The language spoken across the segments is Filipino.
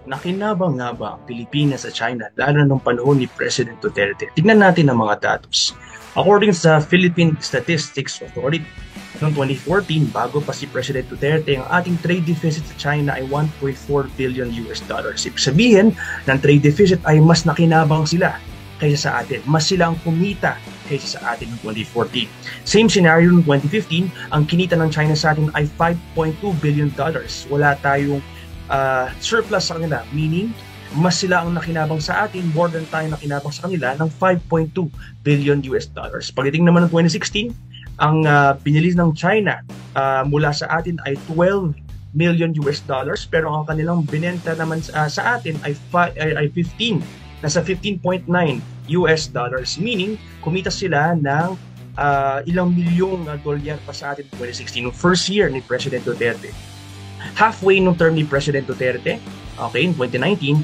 Nakinabang nga ba ang Pilipinas sa China lalo nung panahon ni President Duterte? Tignan natin ang mga datos. According sa Philippine Statistics Authority, noong 2014, bago pa si President Duterte, ang ating trade deficit sa China ay 1.4 billion US dollars. Ibig sabihin, ng trade deficit ay mas nakinabang sila kaysa sa atin. Mas sila ang kumita kaysa sa atin noong 2014. Same scenario noong 2015, ang kinita ng China sa atin ay 5.2 billion dollars. Wala tayong surplus sa kanila, meaning mas sila ang nakinabang sa atin, more than tayo nakinabang sa kanila ng 5.2 billion US dollars. Pagdating naman ng 2016, ang binili ng China mula sa atin ay 12 million US dollars, pero ang kanilang binenta naman sa atin ay 15, nasa 15.9 US dollars, meaning kumita sila ng ilang milyong dolyar pa sa atin 2016, yung first year ni President Duterte. Halfway nung term ni President Duterte, okay, in 2019,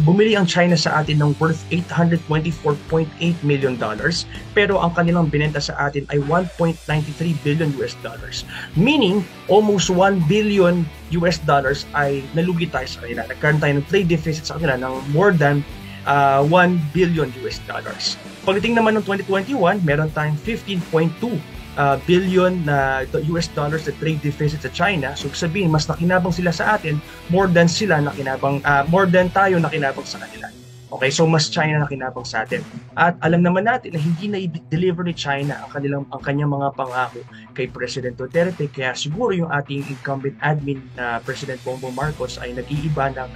bumili ang China sa atin ng worth 824.8 million dollars, pero ang kanilang binenta sa atin ay 1.93 billion US dollars. Meaning, almost 1 billion US dollars ay nalugi tayo sa kanila. Nagkaroon tayo ng trade deficit sa kanila ng more than 1 billion US dollars. Pagdating naman ng 2021, meron tayong 15.2 billion na US dollars na trade deficit sa China. So sabihin, mas nakinabang sila sa atin more than sila nakinabang, more than tayo nakinabang sa kanila. Okay, so mas China nakinabang sa atin. At alam naman natin na hindi na i-deliver ni China ang kanyang mga pangako kay President Duterte, kaya siguro yung ating incumbent admin na President Bongbong Marcos ay nag-iiba ng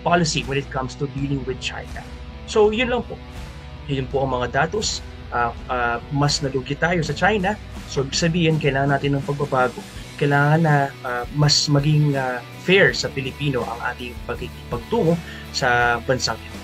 policy when it comes to dealing with China. So yun lang po. Yun po ang mga datos. Mas nalugi tayo sa China. So ibig sabihin, kailangan natin ng pagbabago. Kailangan na mas maging fair sa Pilipino ang ating pagtungo sa bansang ito.